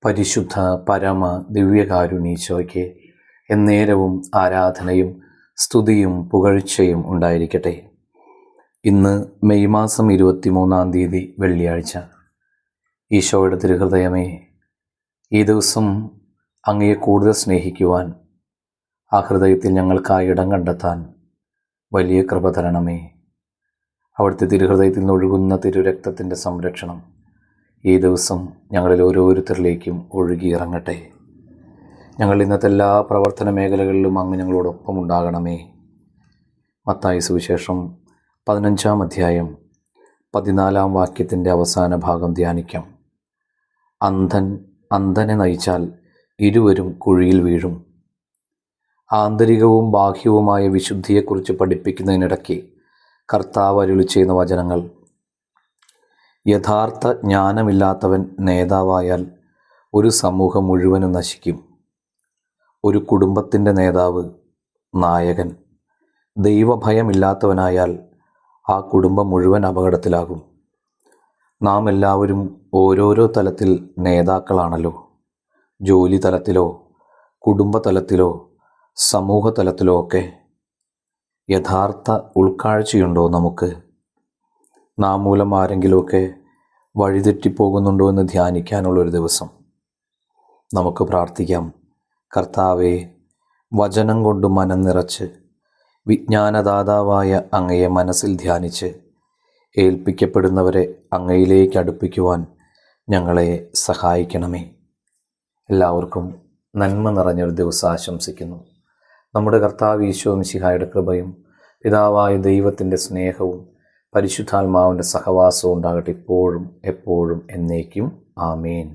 പരിശുദ്ധ പരമ ദിവ്യകാരുണീശോയ്ക്ക് എന്നേരവും ആരാധനയും സ്തുതിയും പുകഴ്ചയും ഉണ്ടായിരിക്കട്ടെ. ഇന്ന് മെയ് മാസം 23-ാം തീയതി വെള്ളിയാഴ്ച. ഈശോയുടെ തിരുഹൃദയമേ, ഈ ദിവസം അങ്ങയെ കൂടുതൽ സ്നേഹിക്കുവാൻ, ആ ഹൃദയത്തിൽ ഞങ്ങൾക്കായി ഇടം കണ്ടെത്താൻ വലിയ കൃപ തരണമേ. അവിടുത്തെ തിരുഹൃദയത്തിൽ നിന്നൊഴുകുന്ന തിരുരക്തത്തിൻ്റെ സംരക്ഷണം ഈ ദിവസം ഞങ്ങളിൽ ഓരോരുത്തരിലേക്കും ഒഴുകിയിറങ്ങട്ടെ. ഞങ്ങൾ ഇന്നത്തെ എല്ലാ പ്രവർത്തന മേഖലകളിലും അങ്ങ് ഞങ്ങളോടൊപ്പം ഉണ്ടാകണമേ. മത്തായി സുവിശേഷം 15-ാം അധ്യായം 14-ാം വാക്യത്തിൻ്റെ അവസാന ഭാഗം ധ്യാനിക്കാം. അന്ധനെ നയിച്ചാൽ ഇരുവരും കുഴിയിൽ വീഴും. ആന്തരികവും ബാഹ്യവുമായ വിശുദ്ധിയെക്കുറിച്ച് പഠിപ്പിക്കുന്നതിനിടയ്ക്ക് കർത്താവ് അരുളി ചെയ്യുന്ന വചനങ്ങൾ: യഥാർത്ഥ ജ്ഞാനമില്ലാത്തവൻ നേതാവായാൽ ഒരു സമൂഹം മുഴുവനും നശിക്കും. ഒരു കുടുംബത്തിൻ്റെ നേതാവ്, നായകൻ, ദൈവഭയമില്ലാത്തവനായാൽ ആ കുടുംബം മുഴുവൻ അപകടത്തിലാകും. നാം എല്ലാവരും ഓരോരോ തലത്തിൽ നേതാക്കളാണല്ലോ. ജോലി തലത്തിലോ കുടുംബതലത്തിലോ സമൂഹതലത്തിലോ ഒക്കെ. യഥാർത്ഥ ഉൾക്കാഴ്ചയുണ്ടോ നമുക്ക്? നാം മൂലം ആരെങ്കിലുമൊക്കെ വഴിതെറ്റിപ്പോകുന്നുണ്ടോ എന്ന് ധ്യാനിക്കാനുള്ളൊരു ദിവസം. നമുക്ക് പ്രാർത്ഥിക്കാം. കർത്താവേ, വചനം കൊണ്ട് മനം നിറച്ച് വിജ്ഞാനദാതാവായ അങ്ങയെ മനസ്സിൽ ധ്യാനിച്ച് ഏൽപ്പിക്കപ്പെടുന്നവരെ അങ്ങയിലേക്ക് അടുപ്പിക്കുവാൻ ഞങ്ങളെ സഹായിക്കണമേ. എല്ലാവർക്കും നന്മ നിറഞ്ഞൊരു ദിവസം ആശംസിക്കുന്നു. നമ്മുടെ കർത്താവ് ഈശോ മിശിഹായുടെ കൃപയും പിതാവായ ദൈവത്തിൻ്റെ സ്നേഹവും പരിശുദ്ധാത്മാവിൻ്റെ സഹവാസവും ഉണ്ടാകട്ടെ, ഇപ്പോഴും എപ്പോഴും എന്നേക്കും. ആമേൻ.